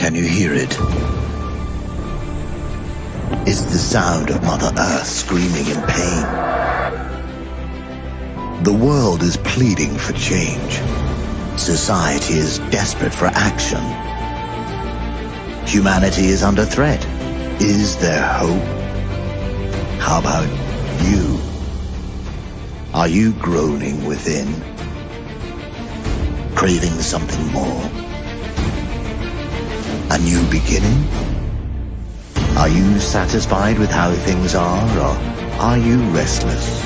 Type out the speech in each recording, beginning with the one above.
Can you hear it? It's the sound of Mother Earth screaming in pain. The world is pleading for change. Society is desperate for action. Humanity is under threat. Is there hope? How about you? Are you groaning within? Craving something more? A new beginning? Are you satisfied with how things are, or are you restless?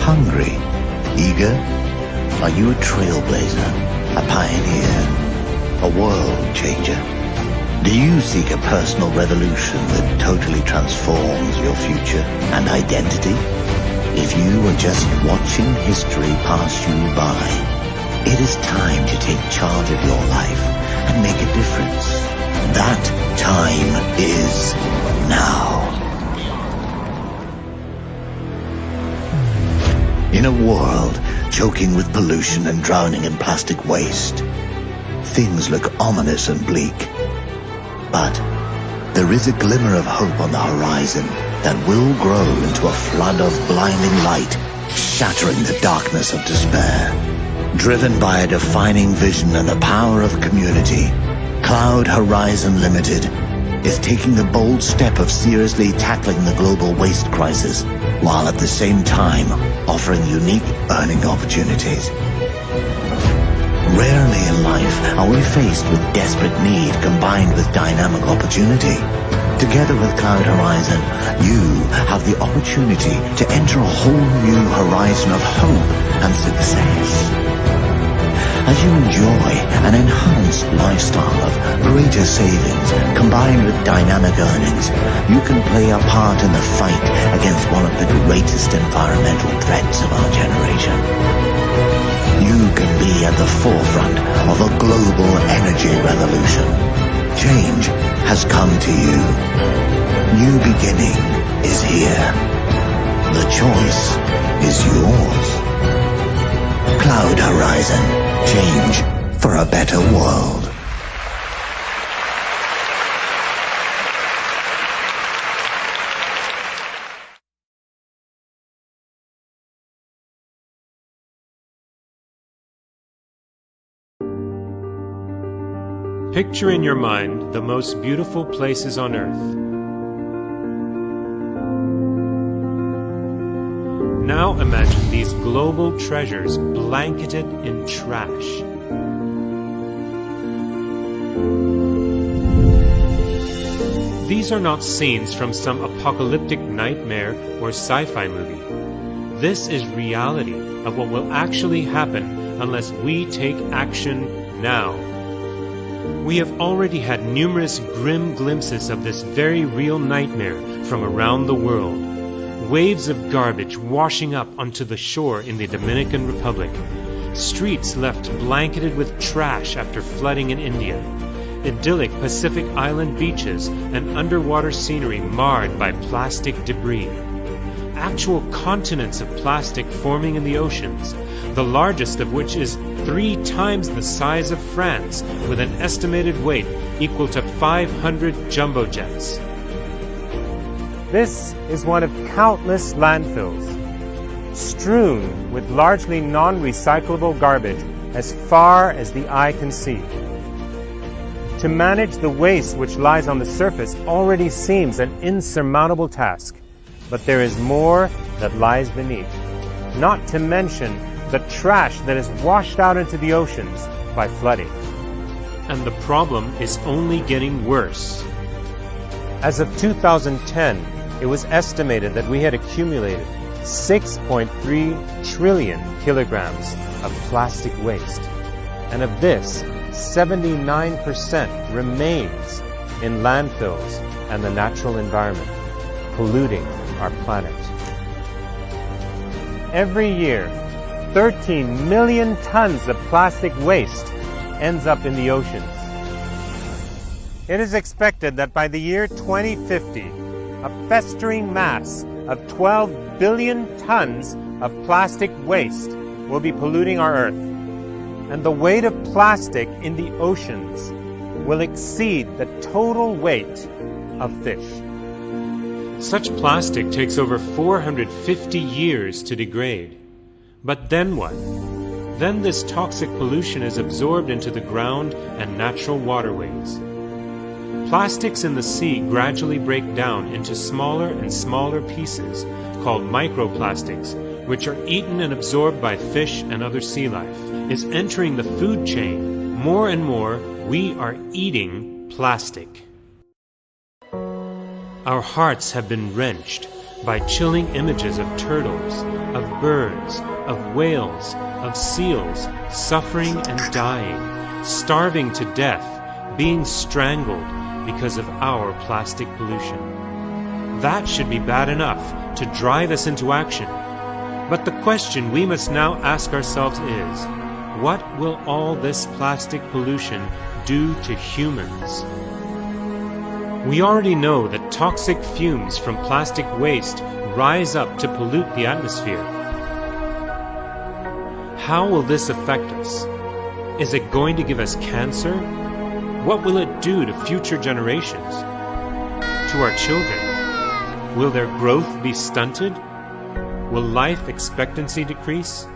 Hungry? Eager? Are you a trailblazer? A pioneer? A world changer? Do you seek a personal revolution that totally transforms your future and identity? If you are just watching history pass you by, it is time to take charge of your life and make a difference. That time is now. In a world choking with pollution and drowning in plastic waste, things look ominous and bleak. But there is a glimmer of hope on the horizon that will grow into a flood of blinding light, shattering the darkness of despair. Driven by a defining vision and the power of community, Cloud Horizon Limited is taking the bold step of seriously tackling the global waste crisis, while at the same time offering unique earning opportunities. Rarely in life are we faced with desperate need combined with dynamic opportunity. Together with Cloud Horizon, you have the opportunity to enter a whole new horizon of hope and success. As you enjoy an enhanced lifestyle of greater savings combined with dynamic earnings, you can play a part in the fight against one of the greatest environmental threats of our generation. You can be at the forefront of a global energy revolution. Change has come to you. New beginning is here. The choice is yours. Cloud Horizon. Change for a better world. Picture in your mind the most beautiful places on earth. Now imagine these global treasures blanketed in trash. These are not scenes from some apocalyptic nightmare or sci-fi movie. This is reality of what will actually happen unless we take action now. We have already had numerous grim glimpses of this very real nightmare from around the world. Waves of garbage washing up onto the shore in the Dominican Republic. Streets left blanketed with trash after flooding in India. Idyllic Pacific Island beaches and underwater scenery marred by plastic debris. Actual continents of plastic forming in the oceans, the largest of which is 3 times the size of France, with an estimated weight equal to 500 jumbo jets. This is one of countless landfills, strewn with largely non-recyclable garbage as far as the eye can see. To manage the waste which lies on the surface already seems an insurmountable task, but there is more that lies beneath, not to mention the trash that is washed out into the oceans by flooding. And the problem is only getting worse. As of 2010, it was estimated that we had accumulated 6.3 trillion kilograms of plastic waste. And of this, 79% remains in landfills and the natural environment, polluting our planet. Every year, 13 million tons of plastic waste ends up in the oceans. It is expected that by the year 2050, a festering mass of 12 billion tons of plastic waste will be polluting our Earth. And the weight of plastic in the oceans will exceed the total weight of fish. Such plastic takes over 450 years to degrade. But then what? Then this toxic pollution is absorbed into the ground and natural waterways. Plastics in the sea gradually break down into smaller and smaller pieces called microplastics, which are eaten and absorbed by fish and other sea life. Is entering the food chain. More and more, we are eating plastic. Our hearts have been wrenched by chilling images of turtles, of birds, of whales, of seals, suffering and dying, starving to death, being strangled because of our plastic pollution. That should be bad enough to drive us into action. But the question we must now ask ourselves is, what will all this plastic pollution do to humans? We already know that toxic fumes from plastic waste rise up to pollute the atmosphere. How will this affect us? Is it going to give us cancer? What will it do to future generations? To our children? Will their growth be stunted? Will life expectancy decrease?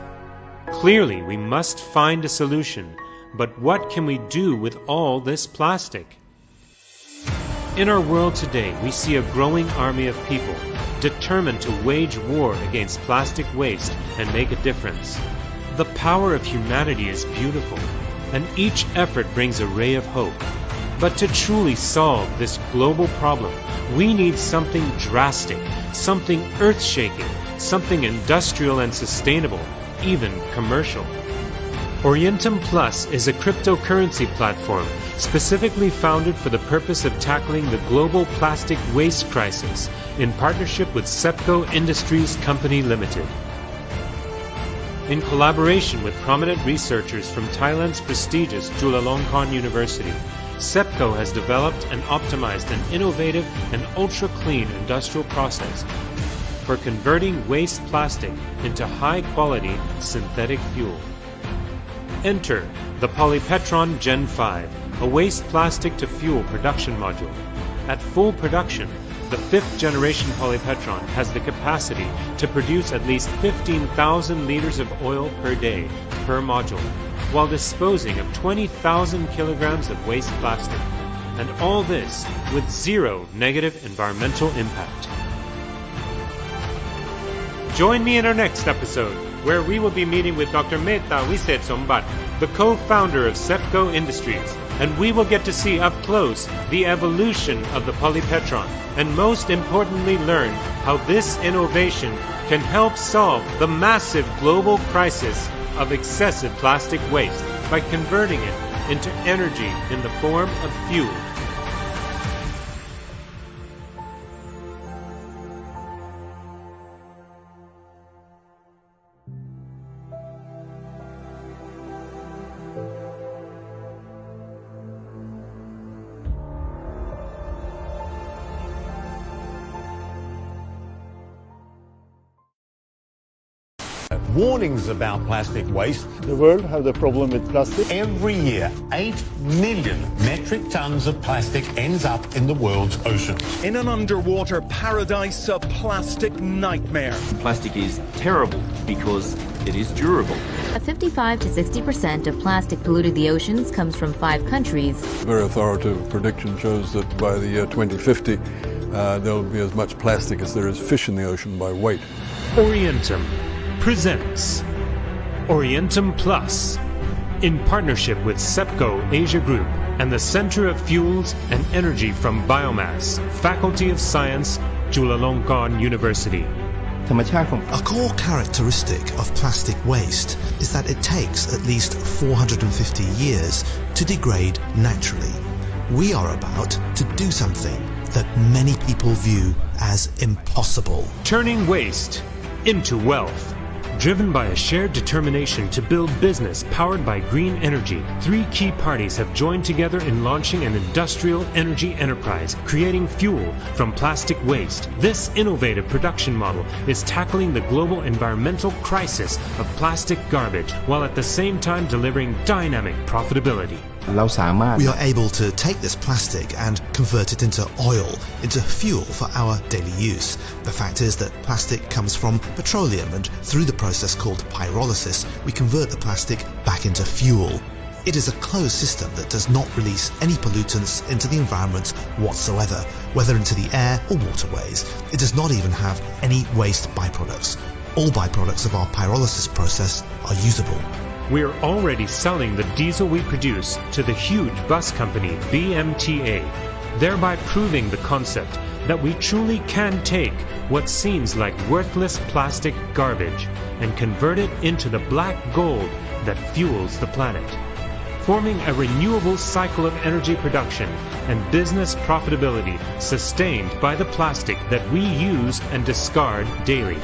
Clearly, we must find a solution, but what can we do with all this plastic? In our world today, we see a growing army of people determined to wage war against plastic waste and make a difference. The power of humanity is beautiful, and each effort brings a ray of hope. But to truly solve this global problem, we need something drastic, something earth-shaking, something industrial and sustainable, even commercial. Orientum Plus is a cryptocurrency platform specifically founded for the purpose of tackling the global plastic waste crisis in partnership with CHÄNG Industries Company Limited. In collaboration with prominent researchers from Thailand's prestigious Chulalongkorn University, CHÄNG has developed and optimized an innovative and ultra-clean industrial process for converting waste plastic into high-quality synthetic fuel. Enter the Polypetron Gen 5, a waste plastic to fuel production module. At full production, the 5th generation Polypetron has the capacity to produce at least 15,000 liters of oil per day per module, while disposing of 20,000 kilograms of waste plastic, and all this with zero negative environmental impact. Join me in our next episode, where we will be meeting with Dr. Mehta Wiset Sombat, the co-founder of CHÄNG Industries, and we will get to see up close the evolution of the Polypetron, and most importantly learn how this innovation can help solve the massive global crisis of excessive plastic waste by converting it into energy in the form of fuel. Warnings about plastic waste. The world has a problem with plastic. Every year, 8 million metric tons of plastic ends up in the world's oceans. In an underwater paradise, a plastic nightmare. Plastic is terrible because it is durable. 55 to 60% of plastic polluting the oceans comes from 5 countries. Very authoritative prediction shows that by the year 2050, there will be as much plastic as there is fish in the ocean by weight. Orientum presents Orientum Plus in partnership with CHÄNG Asia Group and the Center of Fuels and Energy from Biomass, Faculty of Science, Chulalongkorn University. A core characteristic of plastic waste is that it takes at least 450 years to degrade naturally. We are about to do something that many people view as impossible. Turning waste into wealth. Driven by a shared determination to build business powered by green energy, 3 key parties have joined together in launching an industrial energy enterprise, creating fuel from plastic waste. This innovative production model is tackling the global environmental crisis of plastic garbage, while at the same time delivering dynamic profitability. We are able to take this plastic and convert it into oil, into fuel for our daily use. The fact is that plastic comes from petroleum, and through the process called pyrolysis, we convert the plastic back into fuel. It is a closed system that does not release any pollutants into the environment whatsoever, whether into the air or waterways. It does not even have any waste byproducts. All byproducts of our pyrolysis process are usable. We are already selling the diesel we produce to the huge bus company BMTA, thereby proving the concept that we truly can take what seems like worthless plastic garbage and convert it into the black gold that fuels the planet, forming a renewable cycle of energy production and business profitability sustained by the plastic that we use and discard daily.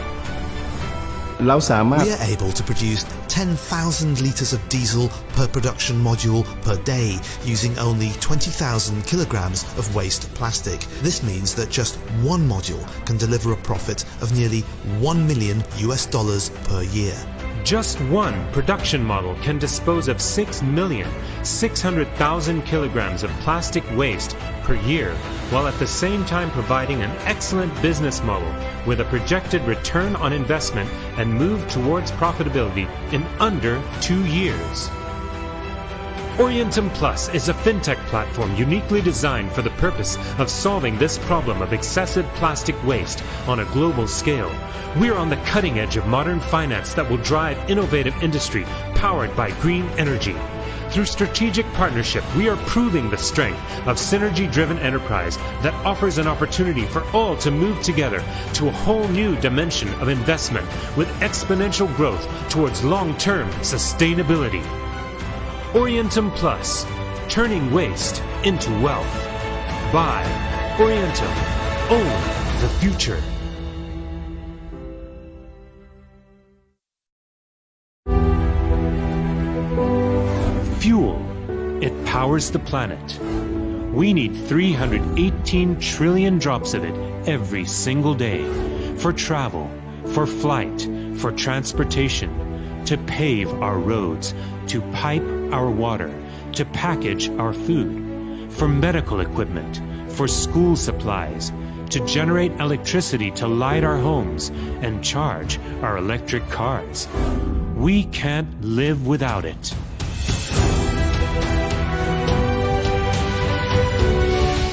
We are able to produce 10,000 litres of diesel per production module per day using only 20,000 kilograms of waste plastic. This means that just one module can deliver a profit of nearly $1 million per year. Just one production model can dispose of 6,600,000 kilograms of plastic waste per year, while at the same time providing an excellent business model with a projected return on investment and move towards profitability in under 2 years. Orientum Plus is a fintech platform uniquely designed for the purpose of solving this problem of excessive plastic waste on a global scale. We are on the cutting edge of modern finance that will drive innovative industry powered by green energy. Through strategic partnership, we are proving the strength of synergy-driven enterprise that offers an opportunity for all to move together to a whole new dimension of investment with exponential growth towards long-term sustainability. Orientum Plus, turning waste into wealth. By Orientum, own the future. Fuel, it powers the planet. We need 318 trillion drops of it every single day for travel, for flight, for transportation, to pave our roads, to pipe our water, to package our food, for medical equipment, for school supplies, to generate electricity to light our homes and charge our electric cars. We can't live without it.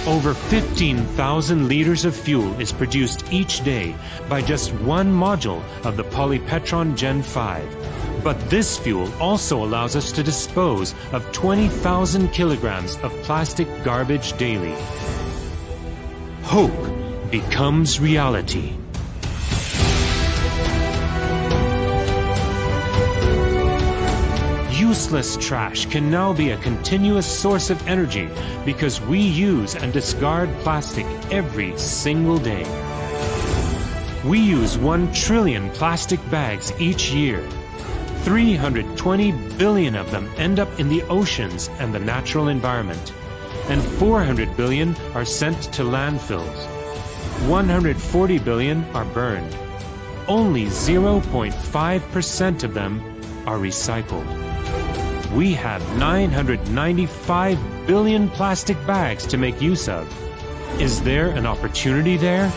Over 15,000 liters of fuel is produced each day by just one module of the Polypetron Gen 5. But this fuel also allows us to dispose of 20,000 kilograms of plastic garbage daily. Hope becomes reality. Useless trash can now be a continuous source of energy because we use and discard plastic every single day. We use 1 trillion plastic bags each year. 320 billion of them end up in the oceans and the natural environment, and 400 billion are sent to landfills. 140 billion are burned. Only 0.5% of them are recycled. We have 995 billion plastic bags to make use of. Is there an opportunity there?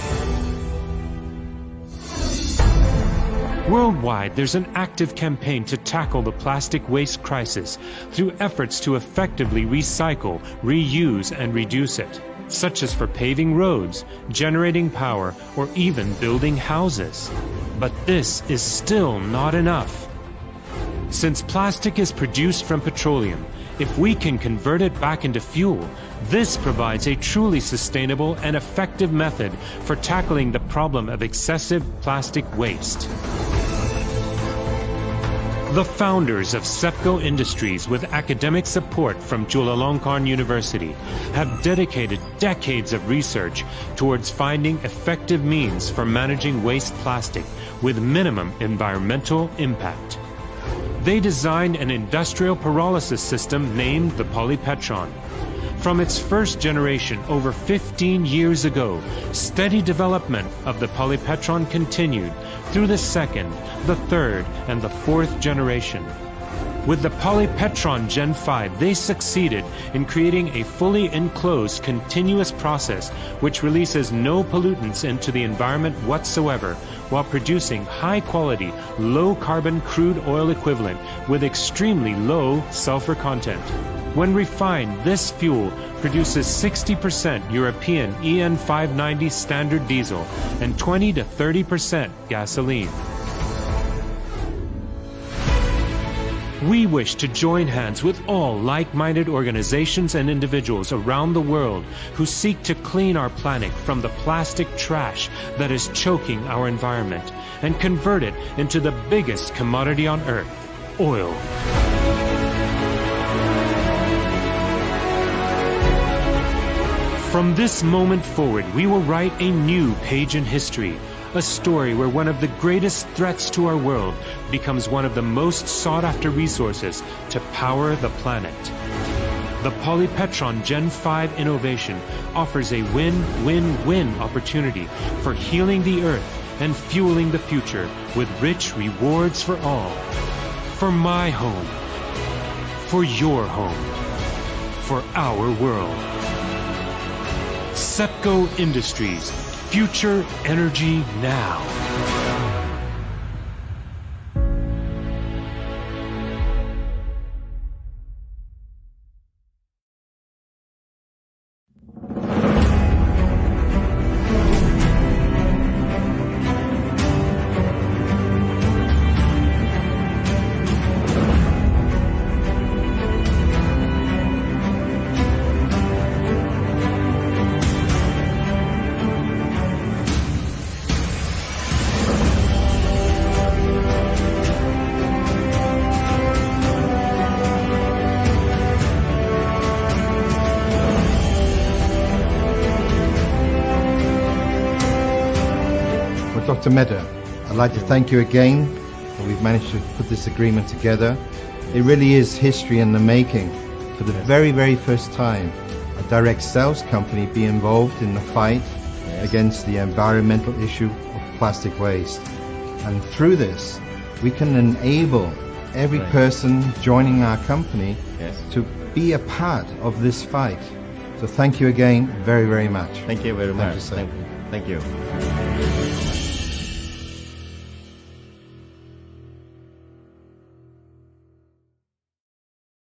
Worldwide, there's an active campaign to tackle the plastic waste crisis through efforts to effectively recycle, reuse, and reduce it, such as for paving roads, generating power, or even building houses. But this is still not enough. Since plastic is produced from petroleum, if we can convert it back into fuel, this provides a truly sustainable and effective method for tackling the problem of excessive plastic waste. The founders of SEPCO Industries, with academic support from Chulalongkorn University, have dedicated decades of research towards finding effective means for managing waste plastic with minimum environmental impact. They designed an industrial pyrolysis system named the polypetron. From its first generation over 15 years ago, steady development of the polypetron continued through the second, the third, and the fourth generation. With the polypetron Gen 5, they succeeded in creating a fully enclosed continuous process which releases no pollutants into the environment whatsoever, while producing high-quality, low-carbon crude oil equivalent with extremely low sulfur content. When refined, this fuel produces 60% European EN 590 standard diesel and 20 to 30% gasoline. We wish to join hands with all like-minded organizations and individuals around the world who seek to clean our planet from the plastic trash that is choking our environment and convert it into the biggest commodity on earth, oil. From this moment forward, we will write a new page in history, a story where one of the greatest threats to our world becomes one of the most sought-after resources to power the planet. The polypetron Gen 5 innovation offers a win-win-win opportunity for healing the earth and fueling the future with rich rewards for all. For my home, for your home, for our world. SEPCO Industries, future energy now. Dr. Mehta, I'd like to thank you again that we've managed to put this agreement together. It really is history in the making. For the very, very first time, a direct sales company be involved in the fight against the environmental issue of plastic waste. And through this, we can enable every person joining our company to be a part of this fight. So thank you again very, very much. Thank you very much. Thank you. Thank you.